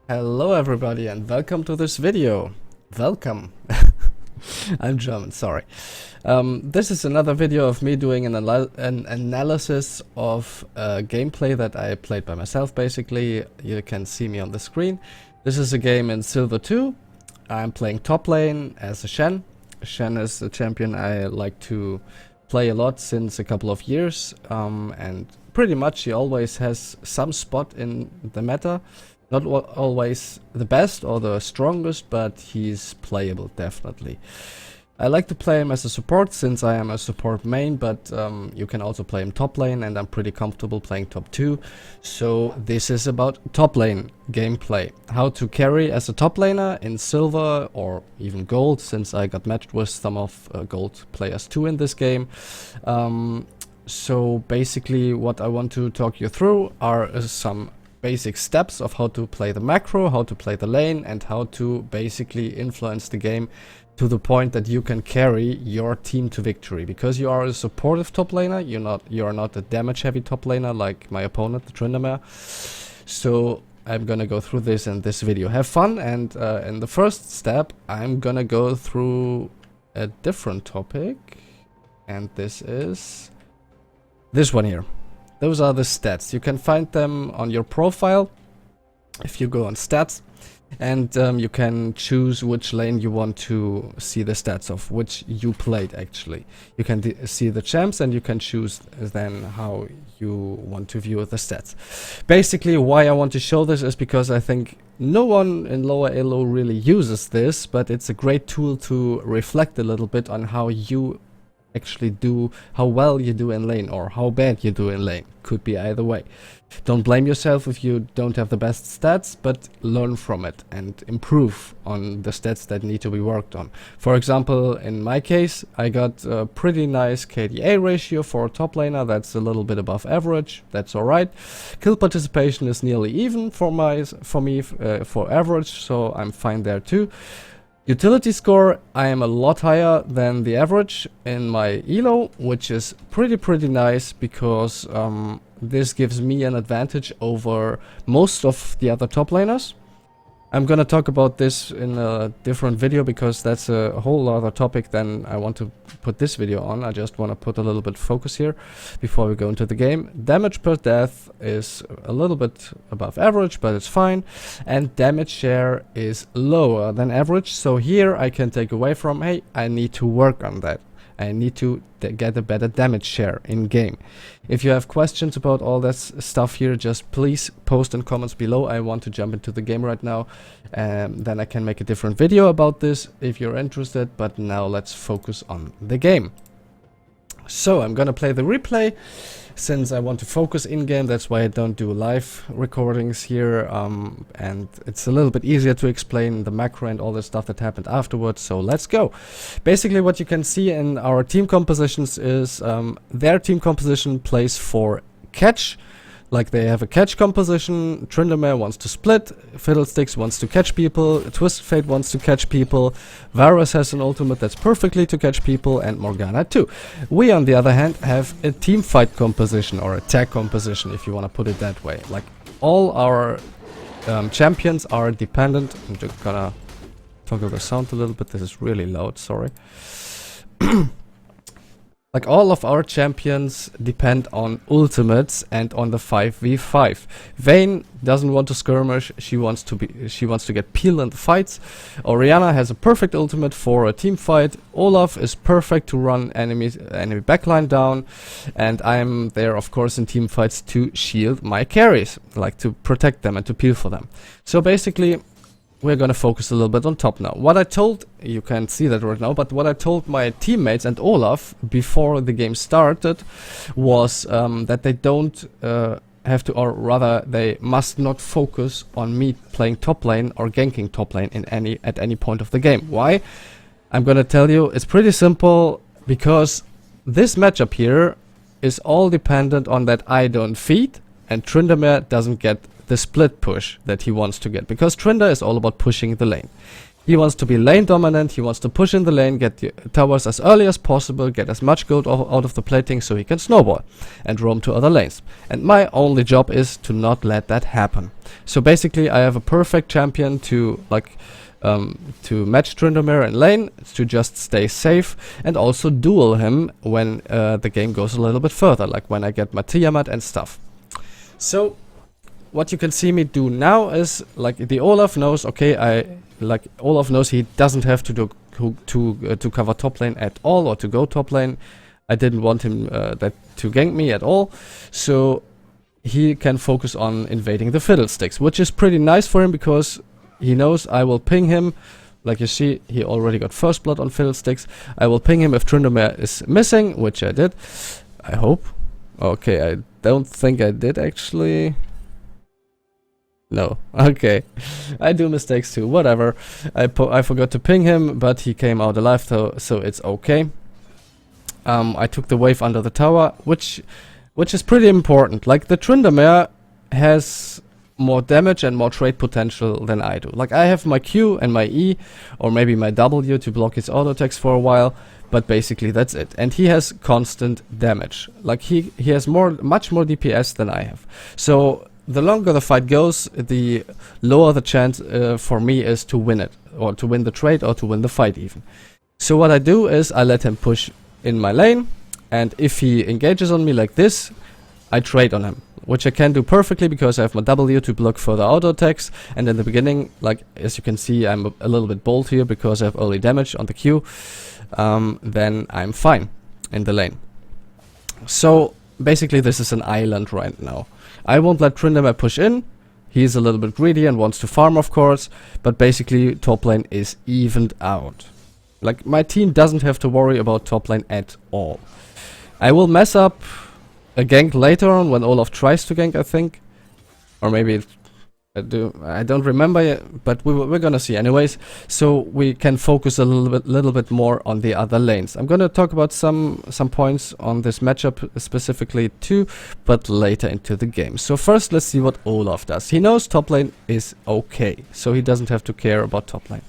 Hello everybody and welcome to this video. Welcome. I'm German, sorry. This is another video of me doing an analysis of gameplay that I played by myself basically. You can see me on the screen. This is a game in Silver 2. I'm playing top lane as a Shen. Shen is a champion I like to play a lot since a couple of years. And pretty much he always has some spot in the meta. Not always the best or the strongest, but he's playable, definitely. I like to play him as a support since I am a support main, but you can also play him top lane and I'm pretty comfortable playing top 2. So this is about top lane gameplay. How to carry as a top laner in silver or even gold, since I got matched with some of gold players too in this game. So basically what I want to talk you through are some basic steps of how to play the macro, how to play the lane, and how to basically influence the game to the point that you can carry your team to victory. Because you are a supportive top laner, you are not a damage heavy top laner like my opponent, the Tryndamere. So I'm gonna go through this in this video. Have fun, and in the first step I'm gonna go through a different topic, and this is this one here. Those are the stats. You can find them on your profile if you go on stats, and you can choose which lane you want to see the stats of, which you played actually. You can see the champs and you can choose then how you want to view the stats. Basically why I want to show this is because I think no one in lower elo really uses this, but it's a great tool to reflect a little bit on how you actually do, how well you do in lane or how bad you do in lane. Could be either way. Don't blame yourself if you don't have the best stats, but learn from it and improve on the stats that need to be worked on. For example, in my case, I got a pretty nice KDA ratio for a top laner. That's a little bit above average. That's alright. Kill participation is nearly even for me for average, so I'm fine there too. Utility score, I am a lot higher than the average in my elo, which is pretty nice because this gives me an advantage over most of the other top laners. I'm gonna talk about this in a different video because that's a whole other topic than I want to put this video on. I just want to put a little bit focus here before we go into the game. Damage per death is a little bit above average, but it's fine. And damage share is lower than average. So here I can take away from, hey, I need to work on that. I need to get a better damage share in game. If you have questions about all that stuff here, just please post in comments below. I want to jump into the game right now, then I can make a different video about this if you're interested. But now let's focus on the game. So I'm gonna play the replay since I want to focus in game. That's why I don't do live recordings here, and it's a little bit easier to explain the macro and all the stuff that happened afterwards. So let's go. Basically what you can see in our team compositions is their team composition plays for catch. Like they have a catch composition. Tryndamere wants to split, Fiddlesticks wants to catch people, Twisted Fate wants to catch people, Varus has an ultimate that's perfectly to catch people, and Morgana too. We on the other hand have a team fight composition, or a tag composition if you want to put it that way. Like all our champions are dependent. I'm just gonna toggle the sound a little bit, this is really loud, sorry. Like all of our champions depend on ultimates and on the 5v5. Vayne doesn't want to skirmish, she wants to get peel in the fights. Orianna has a perfect ultimate for a team fight. Olaf is perfect to run enemy backline down, and I'm there of course in team fights to shield my carries, like to protect them and to peel for them. So basically we're gonna focus a little bit on top now. What I told, you can't see that right now, but what I told my teammates and Olaf before the game started was that they don't have to, or rather they must not focus on me playing top lane or ganking top lane at any point of the game. Why? I'm gonna tell you, it's pretty simple, because this matchup here is all dependent on that I don't feed and Tryndamere doesn't get the split push that he wants to get, because Tryndamere is all about pushing the lane. He wants to be lane dominant, he wants to push in the lane, get the towers as early as possible, get as much gold out of the plating so he can snowball and roam to other lanes. And my only job is to not let that happen. So basically I have a perfect champion to to match Tryndamere in lane, to just stay safe, and also duel him when the game goes a little bit further, like when I get my Tiamat and stuff. So what you can see me do now is, like, the Olaf knows, okay, Olaf knows he doesn't have to cover top lane at all, or to go top lane. I didn't want him to gank me at all, so he can focus on invading the Fiddlesticks, which is pretty nice for him because he knows I will ping him. Like you see, he already got first blood on Fiddlesticks. I will ping him if Tryndamere is missing, which I did. I hope. Okay, I don't think I did actually. No, okay. I do mistakes too, whatever. I forgot to ping him, but he came out alive, so it's okay. I took the wave under the tower, which is pretty important. Like, the Tryndamere has more damage and more trade potential than I do. Like, I have my Q and my E, or maybe my W to block his auto attacks for a while, but basically that's it. And he has constant damage. Like, he has much more DPS than I have. So the longer the fight goes, the lower the chance for me is to win it, or to win the trade, or to win the fight even. So what I do is I let him push in my lane, and if he engages on me like this, I trade on him, which I can do perfectly because I have my W to block further auto attacks. And in the beginning, like, as you can see, I'm a little bit bold here because I have early damage on the Q. Then I'm fine in the lane. So basically this is an island right now. I won't let Tryndamere push in. He's a little bit greedy and wants to farm, of course, but basically top lane is evened out. Like, my team doesn't have to worry about top lane at all. I will mess up a gank later on when Olaf tries to gank, I think. Or maybe I don't remember yet, but we're gonna see anyways. So we can focus a little bit more on the other lanes. I'm gonna talk about some points on this matchup specifically too, but later into the game. So first, let's see what Olaf does. He knows top lane is okay, so he doesn't have to care about top lane.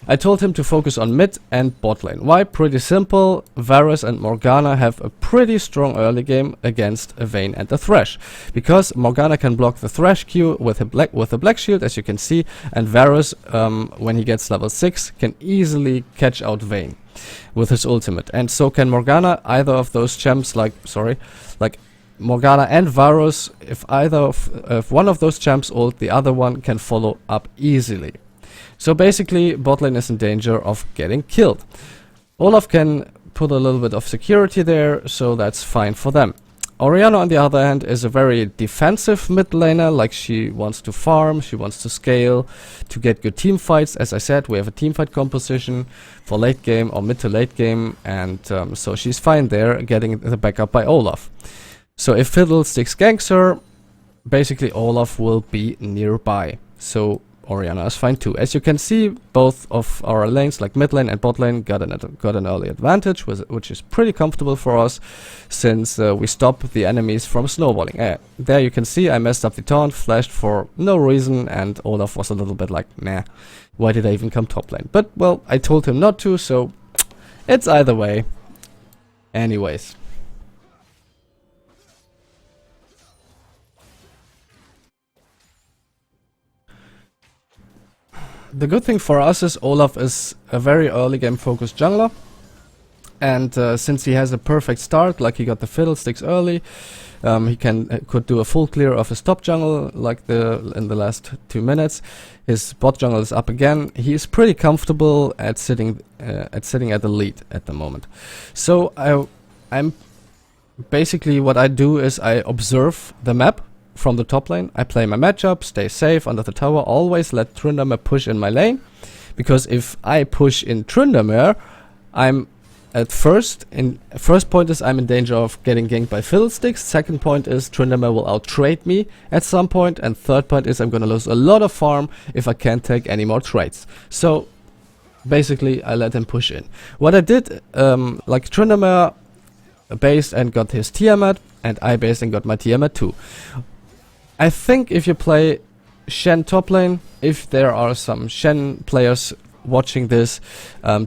I told him to focus on mid and bot lane. Why? Pretty simple. Varus and Morgana have a pretty strong early game against a Vayne and a Thresh, because Morgana can block the Thresh Q with a black shield, as you can see, and Varus, when he gets level 6, can easily catch out Vayne with his ultimate, and so can Morgana. Either of those champs, like Morgana and Varus, if one of those champs ult, the other one can follow up easily. So basically, bot lane is in danger of getting killed. Olaf can put a little bit of security there, so that's fine for them. Orianna, on the other hand, is a very defensive mid laner. Like, she wants to farm, she wants to scale, to get good team fights. As I said, we have a team fight composition for late game or mid to late game, and so she's fine there, getting the backup by Olaf. So if Fiddlesticks ganks her, basically Olaf will be nearby. So Orianna is fine too. As you can see, both of our lanes, like mid lane and bot lane, got an early advantage, which is pretty comfortable for us, since we stop the enemies from snowballing. There you can see I messed up the taunt, flashed for no reason, and Olaf was a little bit like, nah, why did I even come top lane? But, well, I told him not to, so it's either way. Anyways. The good thing for us is Olaf is a very early game focused jungler, and since he has a perfect start, like he got the Fiddlesticks early, he could do a full clear of his top jungle like in the last 2 minutes. His bot jungle is up again. He is pretty comfortable at sitting at the lead at the moment. So I'm basically, what I do is I observe the map from the top lane. I play my matchup, stay safe under the tower, always let Tryndamere push in my lane, because if I push in Tryndamere, I'm at first point is I'm in danger of getting ganked by Fiddlesticks. Second point is Tryndamere will out-trade me at some point, and third point is I'm gonna lose a lot of farm if I can't take any more trades. So basically I let him push in. What I did, like Tryndamere based and got his Tiamat, and I based and got my Tiamat too. I think if you play Shen top lane, if there are some Shen players watching this,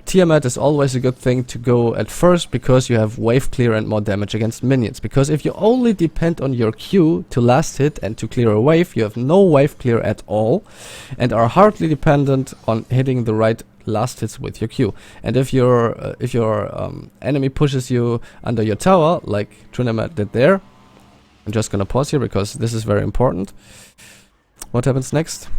Tiamat is always a good thing to go at first, because you have wave clear and more damage against minions. Because if you only depend on your Q to last hit and to clear a wave, you have no wave clear at all, and are hardly dependent on hitting the right last hits with your Q. And if your enemy pushes you under your tower, like Trinidad did there, I'm just gonna pause here because this is very important. What happens next?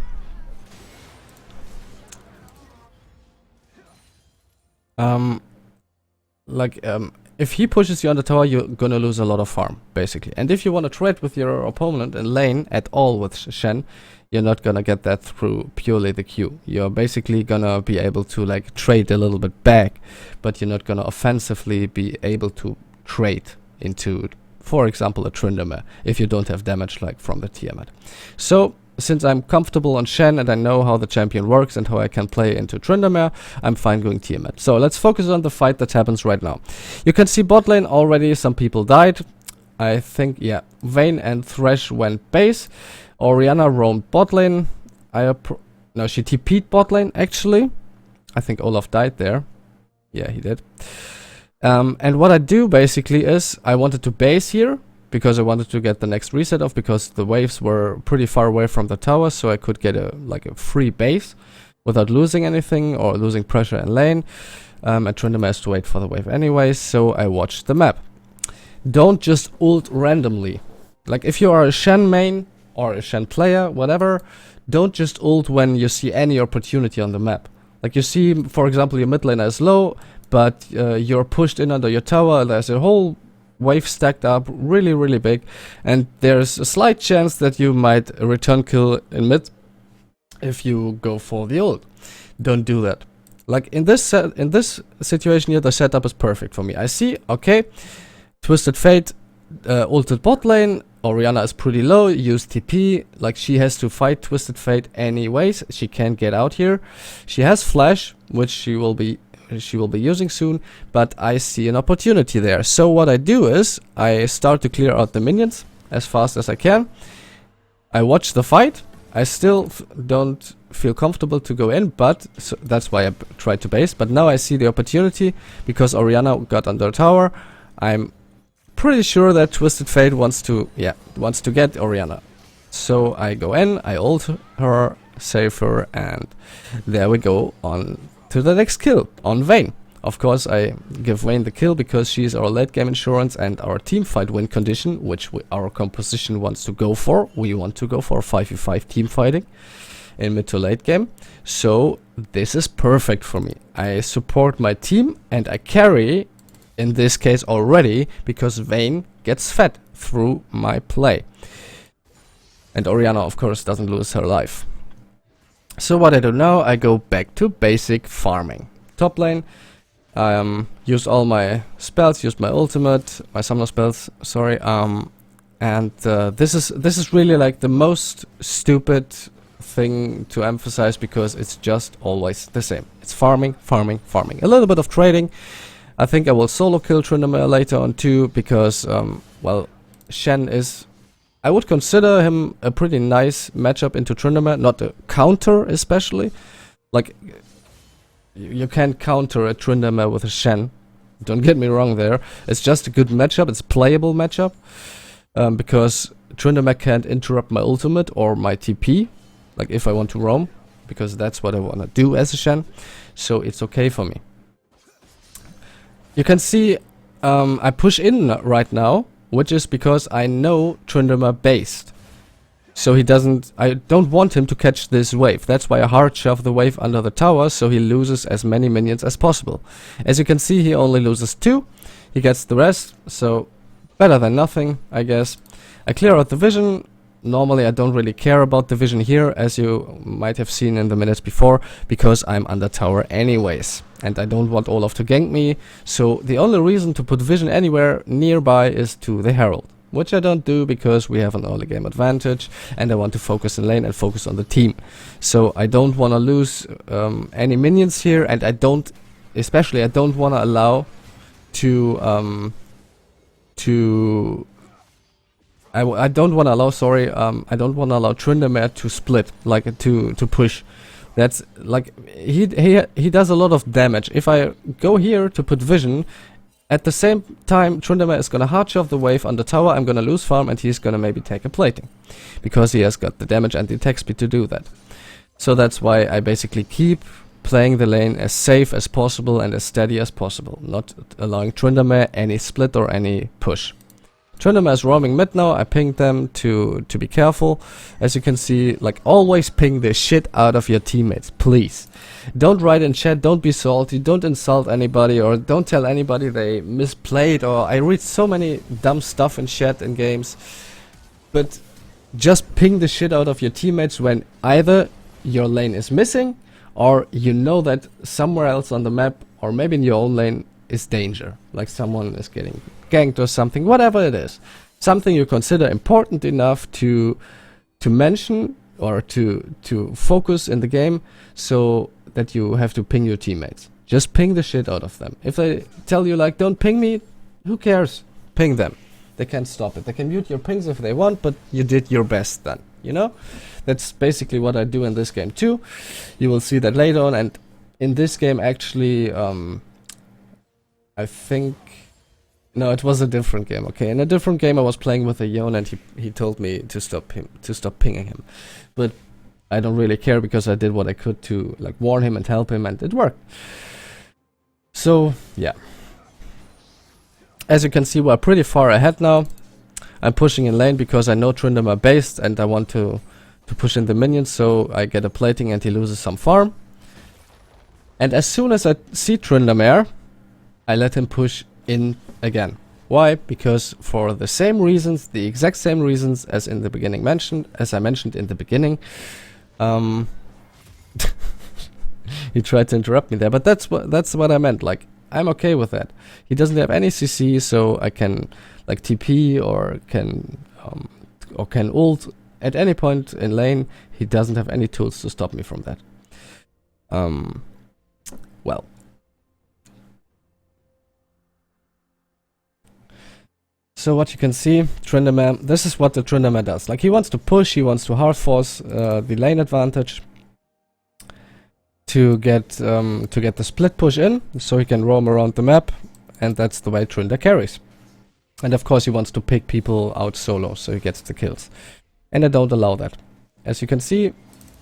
If he pushes you on the tower, you're gonna lose a lot of farm, basically. And if you want to trade with your opponent in lane at all with Shen, you're not gonna get that through purely the Q. You're basically gonna be able to like trade a little bit back, but you're not gonna offensively be able to trade into, for example, a Tryndamere if you don't have damage like from the Tiamat. So since I'm comfortable on Shen and I know how the champion works and how I can play into Tryndamere, I'm fine going Tiamat. So let's focus on the fight that happens right now. You can see bot lane already, some people died. I think, yeah, Vayne and Thresh went base. Orianna roamed bot lane. No, she TP'd bot lane, actually. I think Olaf died there. Yeah, he did. And what I do basically is I wanted to base here because I wanted to get the next reset off, because the waves were pretty far away from the tower, so I could get a free base without losing anything or losing pressure in lane. And Tryndamere has to wait for the wave anyway, so I watched the map. Don't just ult randomly. Like if you are a Shen main or a Shen player, whatever, don't just ult when you see any opportunity on the map. Like you see, for example, your mid laner is low, but you're pushed in under your tower, there's a whole wave stacked up really big, and there's a slight chance that you might return kill in mid if you go for the ult. Don't do that. Like in this situation here, the setup is perfect for me. I see, okay, Twisted Fate ulted bot lane, Orianna is pretty low, used TP, like she has to fight Twisted Fate anyways, she can't get out here. She has flash, which she will be using soon, but I see an opportunity there. So what I do is I start to clear out the minions as fast as I can. I watch the fight. I still don't feel comfortable to go in, but so that's why I tried to base. But now I see the opportunity because Orianna got under tower. I'm pretty sure that Twisted Fate wants to get Orianna. So I go in, I ult her, save her, and there we go on to the next kill on Vayne. Of course, I give Vayne the kill because she's our late game insurance and our team fight win condition, which our composition wants to go for. We want to go for 5v5 team fighting in mid to late game. So this is perfect for me. I support my team and I carry in this case already because Vayne gets fed through my play. And Orianna, of course, doesn't lose her life. So what I do now, I go back to basic farming. Top lane, used all my spells, used my ultimate, my summoner spells, sorry, and this is really like the most stupid thing to emphasize because it's just always the same. It's farming, farming, farming. A little bit of trading. I think I will solo kill Tryndamere later on too because, well, Shen is... I would consider him a pretty nice matchup into Tryndamere, not a counter especially. Like, you can't counter a Tryndamere with a Shen. Don't get me wrong there. It's just a good matchup, it's a playable matchup. Because Tryndamere can't interrupt my ultimate or my TP, like if I want to roam, because that's what I want to do as a Shen. So it's okay for me. You can see I push in right now, which is because I know Tryndamere based. So he doesn't... I don't want him to catch this wave. That's why I hard shove the wave under the tower, so he loses as many minions as possible. As you can see, he only loses 2. He gets the rest, so better than nothing, I guess. I clear out the vision. Normally I don't really care about the vision here, as you might have seen in the minutes before, because I'm under tower anyways. And I don't want Olaf to gank me, so the only reason to put vision anywhere nearby is to the Herald. Which I don't do because we have an early game advantage and I want to focus in lane and focus on the team. So I don't want to lose any minions here, and I don't want to allow I don't want to allow Tryndamere to split, like to push That's like he does a lot of damage. If I go here to put vision, at the same time Tryndamere is gonna hard shove the wave on the tower, I'm gonna lose farm, and he's gonna maybe take a plating. Because he has got the damage and the attack speed to do that. So that's why I basically keep playing the lane as safe as possible and as steady as possible, not allowing Tryndamere any split or any push. Tryndamere is roaming mid now. I pinged them to be careful. As you can see, like, always ping the shit out of your teammates, please. Don't write in chat, don't be salty, don't insult anybody, or don't tell anybody they misplayed, or I read so many dumb stuff in chat in games. But just ping the shit out of your teammates when either your lane is missing, or you know that somewhere else on the map, or maybe in your own lane, is danger. Like someone is getting ganked or something, whatever it is. Something you consider important enough to mention or to focus in the game, so that you have to ping your teammates. Just ping the shit out of them. If they tell you like, don't ping me, who cares? Ping them. They can't stop it. They can mute your pings if they want, but you did your best then, you know? That's basically what I do in this game too. You will see that later on, and in this game actually, I think... No, it was a different game, okay? In a different game I was playing with a Yon, and he told me to stop pinging him. But I don't really care, because I did what I could to like warn him and help him, and it worked. So, yeah. As you can see, we're pretty far ahead now. I'm pushing in lane because I know Tryndamere based, and I want to push in the minions, so I get a plating and he loses some farm. And as soon as I see Tryndamere, I let him push in again. Why? Because for the same reasons, the exact same reasons as in the beginning as I mentioned in the beginning. He tried to interrupt me there, but that's what I meant. Like, I'm okay with that. He doesn't have any CC, so I can like TP or can ult at any point in lane. He doesn't have any tools to stop me from that. Well. So what you can see, Tryndamere, this is what the Tryndamere does. Like, he wants to push, he wants to hard force the lane advantage to get the split push in, so he can roam around the map, and that's the way Tryndamere carries. And of course he wants to pick people out solo, so he gets the kills. And I don't allow that. As you can see,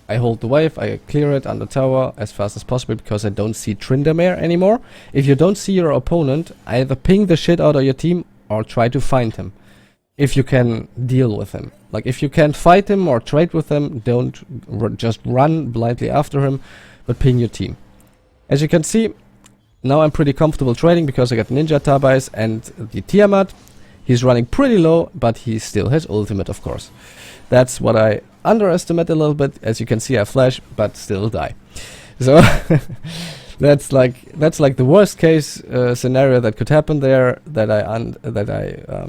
I hold the wave, I clear it on the tower as fast as possible, because I don't see Tryndamere anymore. If you don't see your opponent, either ping the shit out of your team or try to find him, if you can deal with him. Like, if you can't fight him or trade with him, don't just run blindly after him, but ping your team. As you can see, now I'm pretty comfortable trading, because I got Ninja Tabais and the Tiamat. He's running pretty low, but he still has ultimate, of course. That's what I underestimate a little bit. As you can see, I flash, but still die. So that's like the worst case scenario that could happen there. That I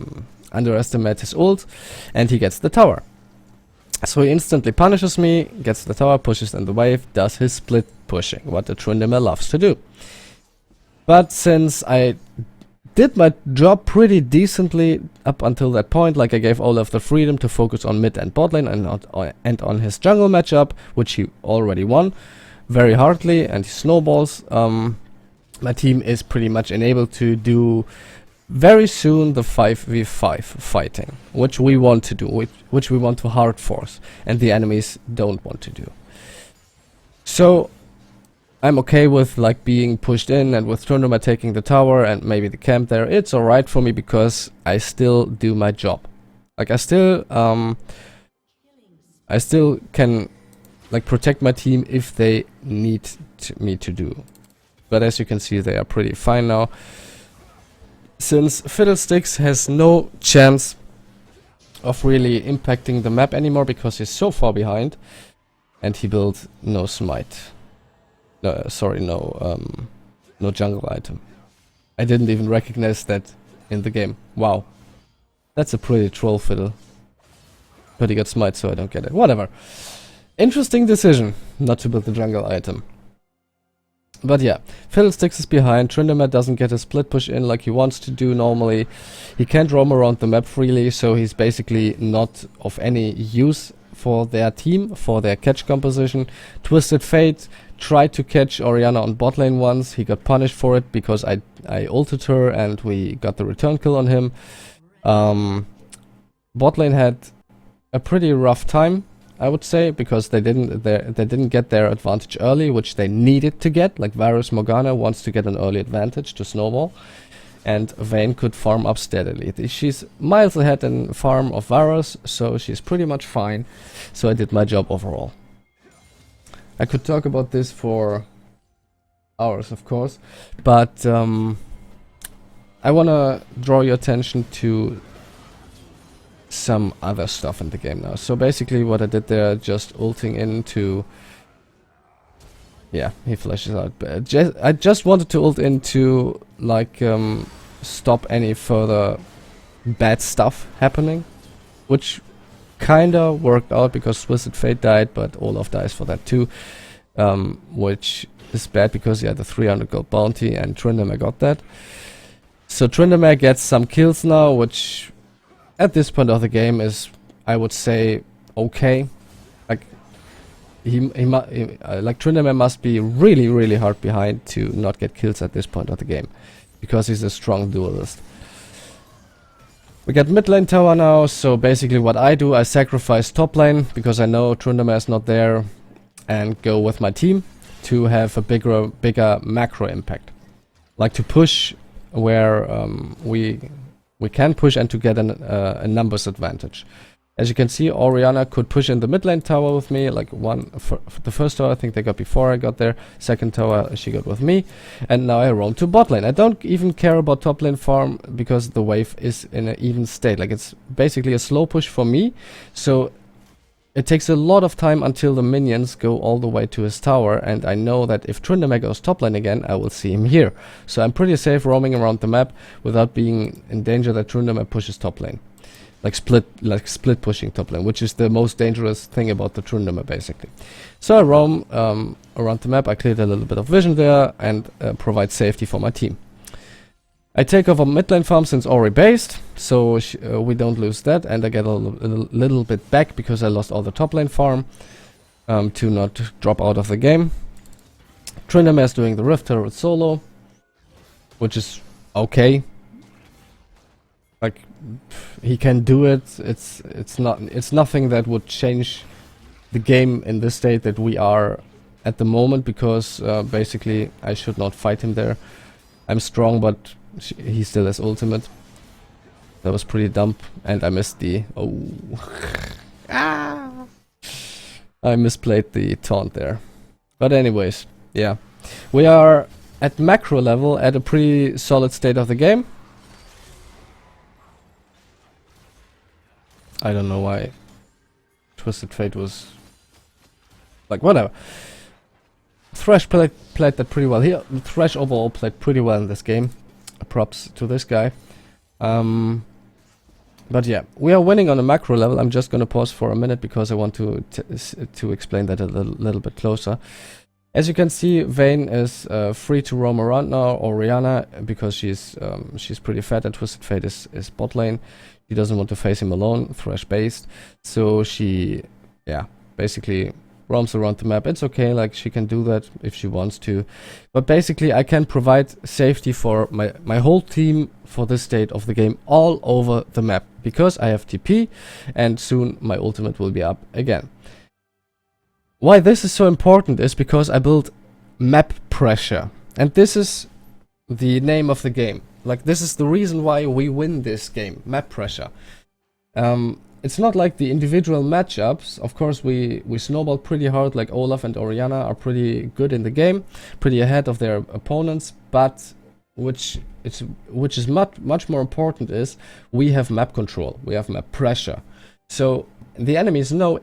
underestimate his ult, and he gets the tower. So he instantly punishes me, gets the tower, pushes in the wave, does his split pushing, what the Tryndamere loves to do. But since I did my job pretty decently up until that point, like I gave Olaf the freedom to focus on mid and bot lane and on his jungle matchup, which he already won very hardly, and he snowballs, my team is pretty much enabled to do very soon the 5v5 fighting, which we want to do, which we want to hard force, and the enemies don't want to do. So I'm okay with like being pushed in, and with Tryndamere taking the tower and maybe the camp there. It's alright for me, because I still do my job. Like, I still can like protect my team if they need me to do. But as you can see, they are pretty fine now, since Fiddlesticks has no chance of really impacting the map anymore, because he's so far behind, and he built no smite. No jungle item. I didn't even recognize that in the game. Wow. That's a pretty troll fiddle. But he got smite, so I don't get it. Whatever. Interesting decision not to build the jungle item. But yeah, Fiddlesticks is behind. Tryndamere doesn't get a split push in like he wants to do normally. He can't roam around the map freely, so he's basically not of any use for their team, for their catch composition. Twisted Fate tried to catch Orianna on bot lane once. He got punished for it because I ulted her and we got the return kill on him. Bot lane had a pretty rough time, I would say, because they didn't get their advantage early, which they needed to get. Like Varus Morgana wants to get an early advantage to snowball, and Vayne could farm up steadily. She's miles ahead in farm of Varus, so she's pretty much fine. So I did my job overall. I could talk about this for hours, of course, but I want to draw your attention to some other stuff in the game now. So basically what I did there, just ulting into... Yeah, he flashes out. But I just wanted to ult into, like, stop any further bad stuff happening, which kinda worked out because Twisted Fate died, but Olaf dies for that too, which is bad because he had the 300 gold bounty and Tryndamere got that. So Tryndamere gets some kills now, which at this point of the game is, I would say, okay. Like like Tryndamere must be really, really hard behind to not get kills at this point of the game, because he's a strong duelist. We got mid lane tower now, so basically what I do, I sacrifice top lane because I know Tryndamere is not there, and go with my team to have a bigger macro impact. Like to push where we can push and to get a numbers advantage. As you can see, Orianna could push in the mid lane tower with me, like for the first tower I think they got before I got there, second tower she got with me, and now I roam to bot lane. I don't even care about top lane farm because the wave is in an even state, like it's basically a slow push for me, so it takes a lot of time until the minions go all the way to his tower, and I know that if Tryndamere goes top lane again, I will see him here. So I'm pretty safe roaming around the map without being in danger that Tryndamere pushes top lane. Like split pushing top lane, which is the most dangerous thing about the Tryndamere basically. So I roam around the map, I cleared a little bit of vision there and provide safety for my team. I take over mid lane farm since Ori based, so we don't lose that, and I get a little bit back because I lost all the top lane farm to not drop out of the game. Tryndamere is doing the Rift Turret solo, which is okay. Like he can do it. It's nothing that would change the game in the state that we are at the moment, because basically I should not fight him there. I'm strong, but he still has ultimate. That was pretty dumb, and I missed the... Oh. I misplayed the taunt there. But anyways, yeah. We are at macro level at a pretty solid state of the game. I don't know why Twisted Fate was... Like, whatever. Thresh played that pretty well. Thresh overall played pretty well in this game. Props to this guy. But yeah, we are winning on a macro level. I'm just gonna pause for a minute because I want to explain that a little bit closer. As you can see, Vayne is free to roam around now, Orianna, because she's pretty fat, and Twisted Fate is bot lane. She doesn't want to face him alone, Thresh based, so she, yeah, basically roams around the map. It's okay, like she can do that if she wants to, but basically I can provide safety for my whole team for this state of the game all over the map, because I have TP and soon my ultimate will be up again. Why this is so important is because I built map pressure, and this is the name of the game. Like, this is the reason why we win this game, map pressure. It's not like the individual matchups. Of course, we snowball pretty hard, like Olaf and Orianna are pretty good in the game, pretty ahead of their opponents, but which is much more important is we have map control, we have map pressure. So the enemies know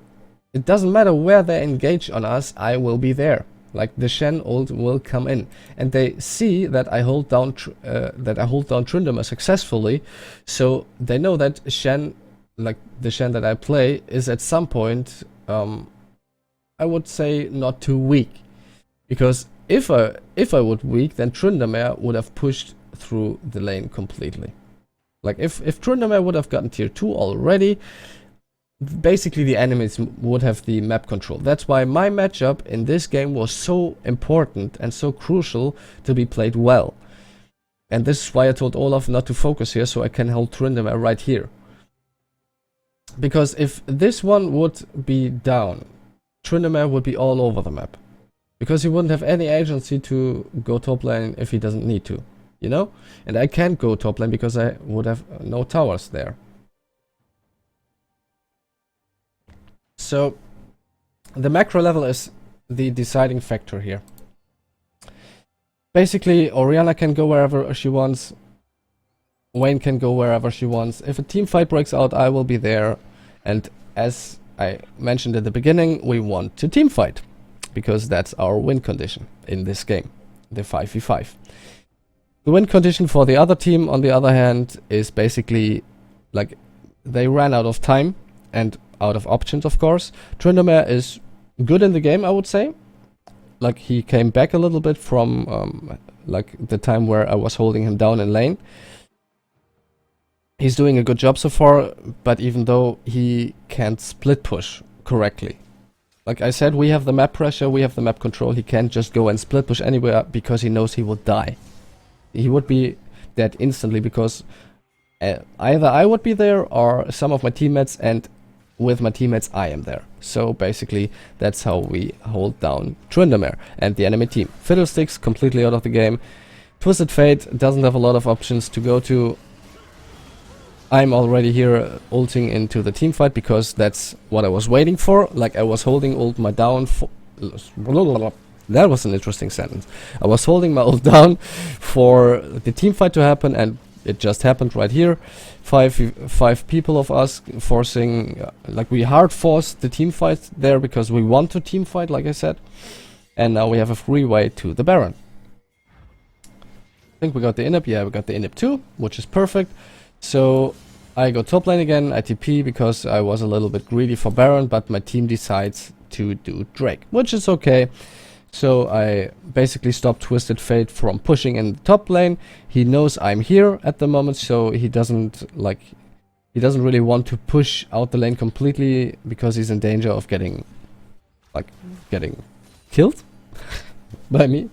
it doesn't matter where they engage on us, I will be there. Like the Shen ult will come in, and they see that I hold down Tryndamere successfully, so they know that Shen, like the Shen that I play, is at some point, I would say, not too weak, because if I would weak, then Tryndamere would have pushed through the lane completely. Like if Tryndamere would have gotten tier 2 already, basically the enemies would have the map control. That's why my matchup in this game was so important and so crucial to be played well. And this is why I told Olaf not to focus here, so I can hold Tryndamere right here. Because if this one would be down, Tryndamere would be all over the map. Because he wouldn't have any agency to go top lane if he doesn't need to, you know? And I can't go top lane because I would have no towers there. So, the macro level is the deciding factor here. Basically, Orianna can go wherever she wants. Wayne can go wherever she wants. If a team fight breaks out, I will be there. And as I mentioned at the beginning, we want to team fight. Because that's our win condition in this game. The 5v5. The win condition for the other team, on the other hand, is basically like they ran out of time and out of options, of course. Tryndamere is good in the game, I would say. Like, he came back a little bit from like the time where I was holding him down in lane. He's doing a good job so far, but even though he can't split push correctly. Like I said, we have the map pressure, we have the map control. He can't just go and split push anywhere because he knows he would die. He would be dead instantly because either I would be there or some of my teammates, and with my teammates I am there. So basically that's how we hold down Tryndamere and the enemy team. Fiddlesticks completely out of the game. Twisted Fate doesn't have a lot of options to go to. I'm already here ulting into the team fight because that's what I was waiting for. Like, I was holding ult my down for... That was an interesting sentence. I was holding my ult down for the team fight to happen, and it just happened right here. Five people of us forcing... like, we hard forced the team fight there because we want to team fight, like I said. And now we have a free way to the Baron. I think we got the inhib. Yeah, we got the inhib too, which is perfect. So I go top lane again, I TP because I was a little bit greedy for Baron, but my team decides to do Drake, which is okay. So I basically stop Twisted Fate from pushing in the top lane. He knows I'm here at the moment, so he doesn't really want to push out the lane completely because he's in danger of getting killed by me.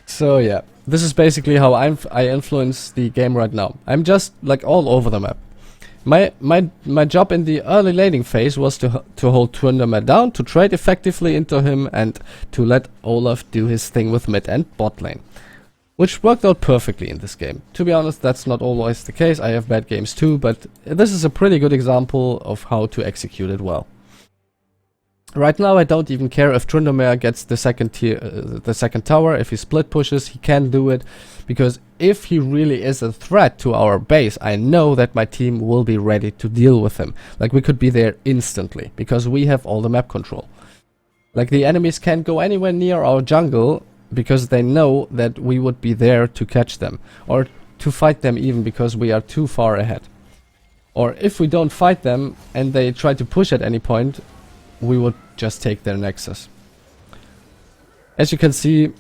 So yeah, this is basically how I influence the game right now. I'm just like all over the map. My job in the early laning phase was to hold Tryndamere down, to trade effectively into him, and to let Olaf do his thing with mid and bot lane. Which worked out perfectly in this game. To be honest, that's not always the case. I have bad games too, but this is a pretty good example of how to execute it well. Right now I don't even care if Tryndamere gets the second tower. If he split pushes, he can do it, because if he really is a threat to our base, I know that my team will be ready to deal with him. Like, we could be there instantly because we have all the map control. Like, the enemies can't go anywhere near our jungle because they know that we would be there to catch them, or to fight them even, because we are too far ahead. Or if we don't fight them and they try to push at any point, we would just take their nexus. As you can see,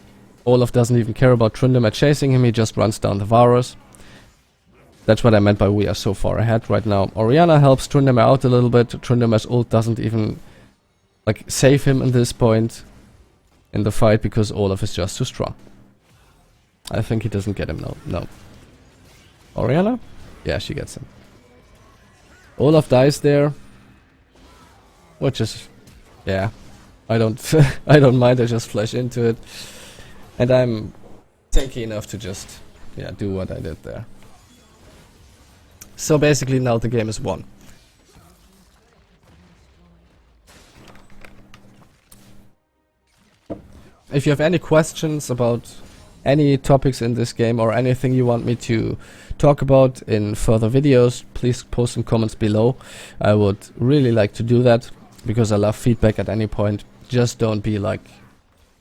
Olaf doesn't even care about Tryndamere chasing him, he just runs down the Varus. That's what I meant by we are so far ahead right now. Orianna helps Tryndamere out a little bit. Tryndamere's ult doesn't even like save him in this point in the fight because Olaf is just too strong. I think he doesn't get him now. No. Orianna? Yeah, she gets him. Olaf dies there. Which is, yeah, I don't I don't mind, I just flash into it. And I'm tanky enough to just, yeah, do what I did there. So basically now the game is won. If you have any questions about any topics in this game or anything you want me to talk about in further videos, please post some comments below. I would really like to do that, because I love feedback at any point. Just don't be like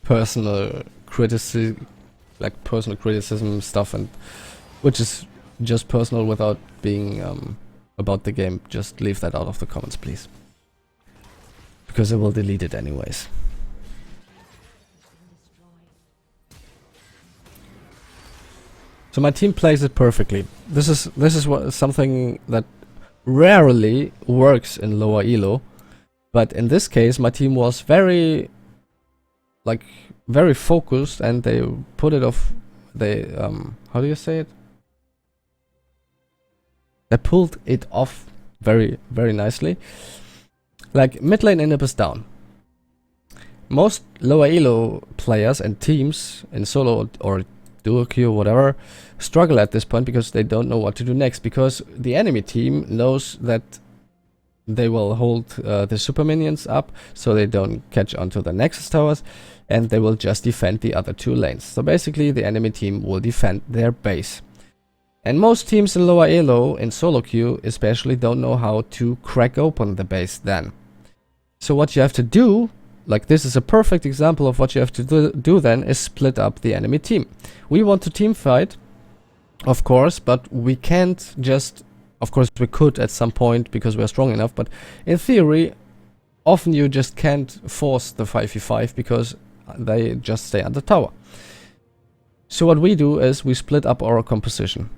personal criticism stuff, and which is just personal without being about the game. Just leave that out of the comments, please, because I will delete it anyways. So my team plays it perfectly. This is something that rarely works in lower elo, but in this case my team was very focused, and they put it off. They how do you say it? They pulled it off very, very nicely. Like, mid lane inhib is down. Most lower elo players and teams in solo or duo queue, whatever, struggle at this point because they don't know what to do next, because the enemy team knows that they will hold the super minions up so they don't catch onto the nexus towers, and they will just defend the other two lanes. So basically the enemy team will defend their base. And most teams in lower elo, in solo queue especially, don't know how to crack open the base then. So what you have to do, like this is a perfect example of what you have to do then, is split up the enemy team. We want to team fight, of course, but we can't just, of course we could at some point because we're strong enough, but in theory, often you just can't force the 5v5 because they just stay on the tower. So what we do is we split up our composition.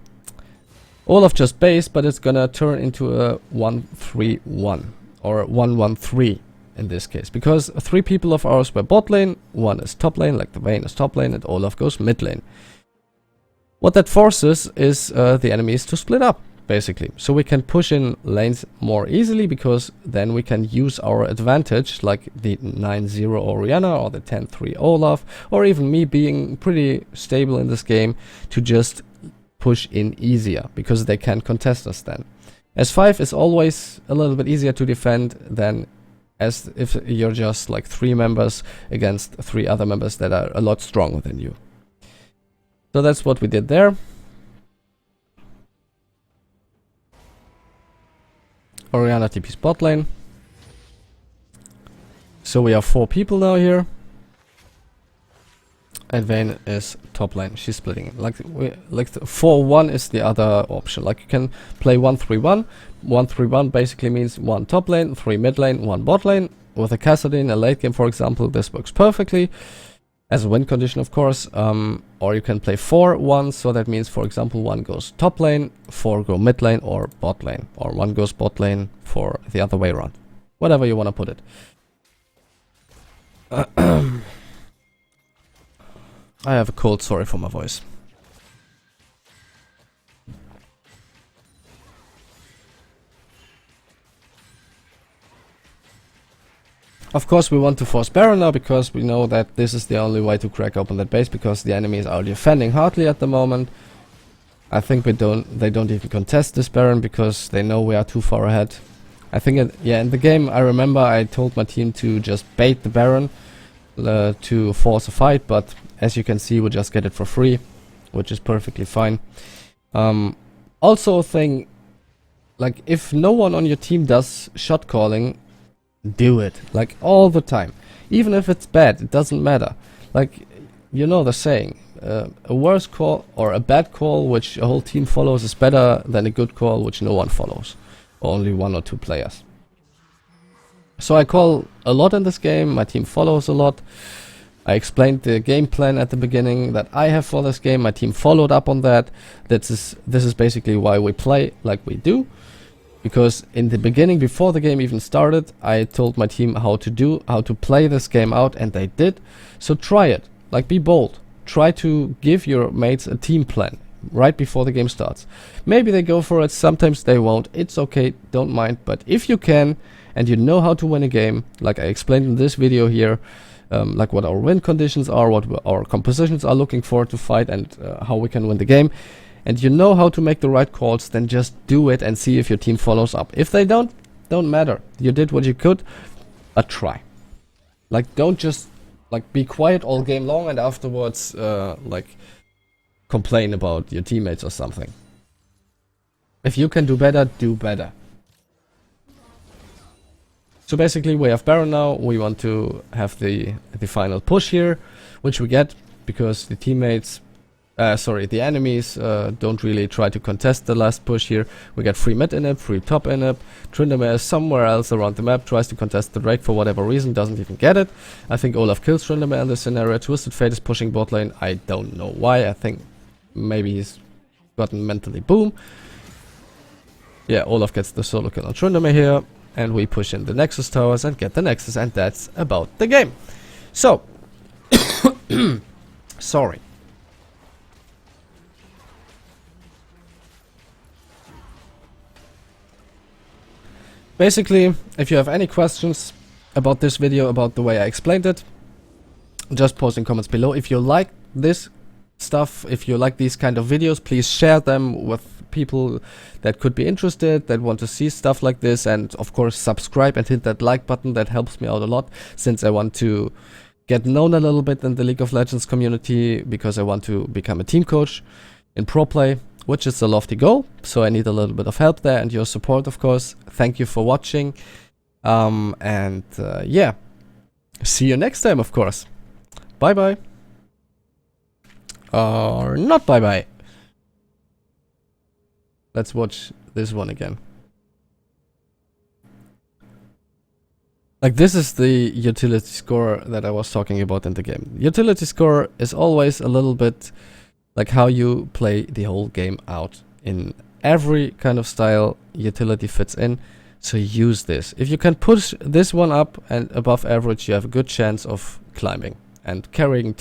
Olaf just base, but it's gonna turn into a 1-3-1 or 1-1-3 in this case, because 3 people of ours were bot lane, 1 is top lane, like the Vayne is top lane, and Olaf goes mid lane. What that forces is the enemies to split up, basically, so we can push in lanes more easily, because then we can use our advantage, like the 9-0 Orianna or the 10-3 Olaf, or even me being pretty stable in this game, to just push in easier, because they can contest us then. S5 is always a little bit easier to defend than as if you're just like 3 members against 3 other members that are a lot stronger than you. So that's what we did there. Orianna TP's bot lane. So we have 4 people now here. And Vayne is top lane. She's splitting it. Like 4-1 is the other option. Like you can play 1-3-1. 1-3-1 basically means 1 top lane, 3 mid lane, 1 bot lane. With a Cassidy in a late game, for example, this works perfectly. As a win condition, of course. Or you can play 4-1. So that means, for example, 1 goes top lane, 4 go mid lane or bot lane. Or 1 goes bot lane for the other way around. Whatever you want to put it. I have a cold, sorry for my voice. Of course we want to force Baron now, because we know that this is the only way to crack open that base, because the enemies are defending hardly at the moment. I think they don't even contest this Baron because they know we are too far ahead. I think in the game I remember I told my team to just bait the Baron to force a fight, but as you can see, we just get it for free, which is perfectly fine. Also a thing, like if no one on your team does shot calling, do it, like all the time. Even if it's bad, it doesn't matter. Like, you know the saying, a worse call or a bad call which a whole team follows is better than a good call which no one follows, or only 1 or 2 players. So I call a lot in this game, my team follows a lot. I explained the game plan at the beginning that I have for this game. My team followed up on that. This is basically why we play like we do. Because in the beginning, before the game even started, I told my team how to play this game out, and they did. So try it. Like, be bold. Try to give your mates a team plan right before the game starts. Maybe they go for it, sometimes they won't. It's okay, don't mind. But if you can, and you know how to win a game, like I explained in this video here, like what our win conditions are, what our compositions are looking for to fight, and how we can win the game, and you know how to make the right calls, then just do it and see if your team follows up. If they don't matter. You did what you could, but try. Like, don't just like be quiet all game long and afterwards like complain about your teammates or something. If you can do better, do better. So basically we have Baron now. We want to have the final push here, which we get because the teammates, the enemies don't really try to contest the last push here. We get free mid inhib, free top inhib. Tryndamere is somewhere else around the map, tries to contest the Drake for whatever reason, doesn't even get it. I think Olaf kills Tryndamere in this scenario. Twisted Fate is pushing bot lane. I don't know why. I think maybe he's gotten mentally boom. Yeah, Olaf gets the solo kill on Tryndamere here, and we push in the Nexus towers and get the Nexus, and that's about the game. So, sorry. Basically, if you have any questions about this video, about the way I explained it, just post in comments below. If you like this stuff, if you like these kind of videos, please share them with people that could be interested, that want to see stuff like this, and of course subscribe and hit that like button. That helps me out a lot, since I want to get known a little bit in the League of Legends community, because I want to become a team coach in pro play, which is a lofty goal. So I need a little bit of help there, and your support, of course. Thank you for watching, yeah, see you next time, of course. Bye bye. Or not bye bye. Let's watch this one again. Like, this is the utility score that I was talking about in the game. Utility score is always a little bit like how you play the whole game out. In every kind of style, utility fits in. So use this. If you can push this one up and above average, you have a good chance of climbing and carrying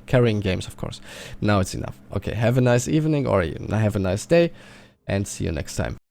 carrying games, of course. Now it's enough. Okay, have a nice evening, or have a nice day, and see you next time.